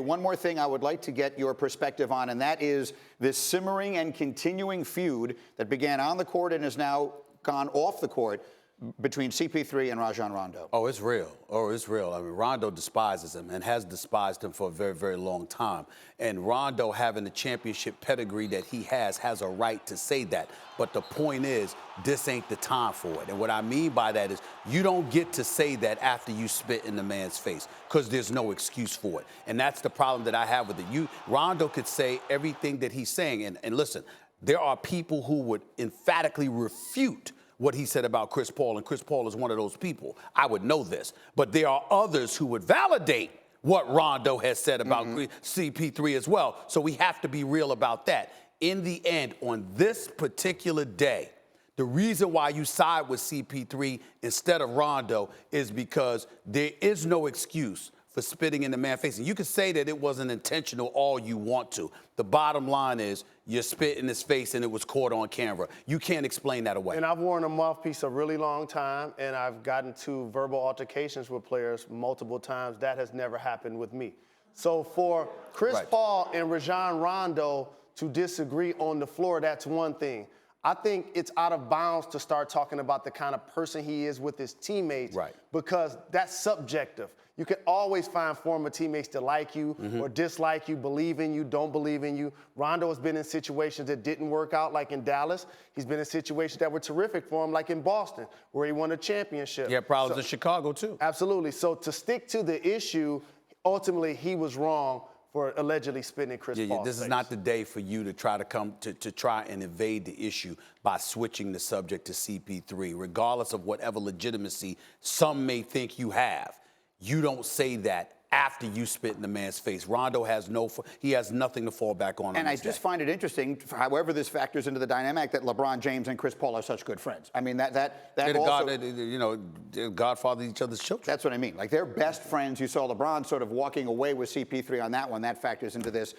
One more thing I would like to get your perspective on, and that is this simmering and continuing feud that began on the court and has now gone off the court between CP3 and Rajon Rondo. Oh, it's real. Oh, it's real. I mean, Rondo despises him and has despised him for a very, very long time. And Rondo, having the championship pedigree that he has a right to say that. But the point is, this ain't the time for it. And what I mean by that is you don't get to say that after you spit in the man's face, because there's no excuse for it. And that's the problem that I have with it. Rondo could say everything that he's saying. And listen, there are people who would emphatically refute what he said about Chris Paul, and Chris Paul is one of those people. I would know this. But there are others who would validate what Rondo has said about CP3 as well. So we have to be real about that. In the end, on this particular day, the reason why you side with CP3 instead of Rondo is because there is no excuse for spitting in the man's face. And you can say that it wasn't intentional all you want to. The bottom line is you spit in his face and it was caught on camera. You can't explain that away. And I've worn a mouthpiece a really long time, and I've gotten to verbal altercations with players multiple times. That has never happened with me. So for Chris Paul and Rajon Rondo to disagree on the floor, that's one thing. I think it's out of bounds to start talking about the kind of person he is with his teammates, because that's subjective. You can always find former teammates that like you or dislike you, believe in you, don't believe in you. Rondo has been in situations that didn't work out, like in Dallas. He's been in situations that were terrific for him, like in Boston, where he won a championship. Yeah, problems in Chicago, too. Absolutely. So to stick to the issue, ultimately he was wrong for allegedly spitting in Chris Paul's This face. is not the day for you to try to try and evade the issue by switching the subject to CP3, regardless of whatever legitimacy some may think you have. You don't say that after you spit in the man's face. Rondo has nothing to fall back on. And I just find it interesting, however this factors into the dynamic, that LeBron James and Chris Paul are such good friends. I mean, that also, they're godfather each other's children. That's what I mean. Like, they're best friends. You saw LeBron sort of walking away with CP3 on that one. That factors into this.